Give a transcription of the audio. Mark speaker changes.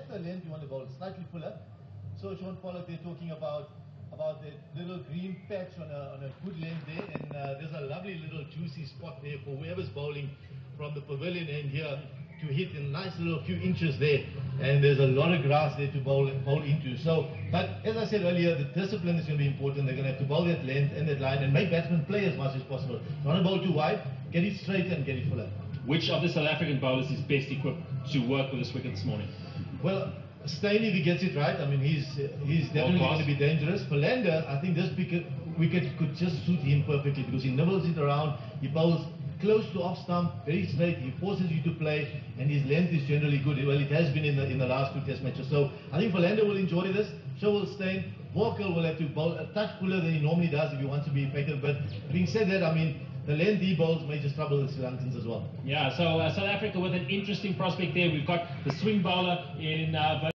Speaker 1: the length you want to bowl, slightly fuller. So Sean Pollock, they're talking about the little green patch on a good length there, and there's a lovely little juicy spot there for whoever's bowling from the pavilion end here to hit a nice little few inches there, and there's a lot of grass there to bowl into. So, but as I said earlier, the discipline is going to be important. They're going to have to bowl that length and that line and make batsmen play as much as possible. You want to bowl too wide, get it straight and get it fuller.
Speaker 2: Which of the South African bowlers is best equipped to work with this wicket this morning?
Speaker 1: Well, Steyn, if he gets it right, I mean, he's definitely going to be dangerous. Philander, I think this wicket could just suit him perfectly because he nibbles it around, he bowls close to off stump, very straight, he forces you to play, and his length is generally good. Well, it has been in the last 2 test matches. So I think Philander will enjoy this, so will Steyn. Walker will have to bowl a touch fuller than he normally does if he wants to be effective. But having said that, I mean, the length he bowls may just trouble the Sri Lankans as well.
Speaker 2: Yeah, so South Africa with an interesting prospect there. We've got the swing bowler in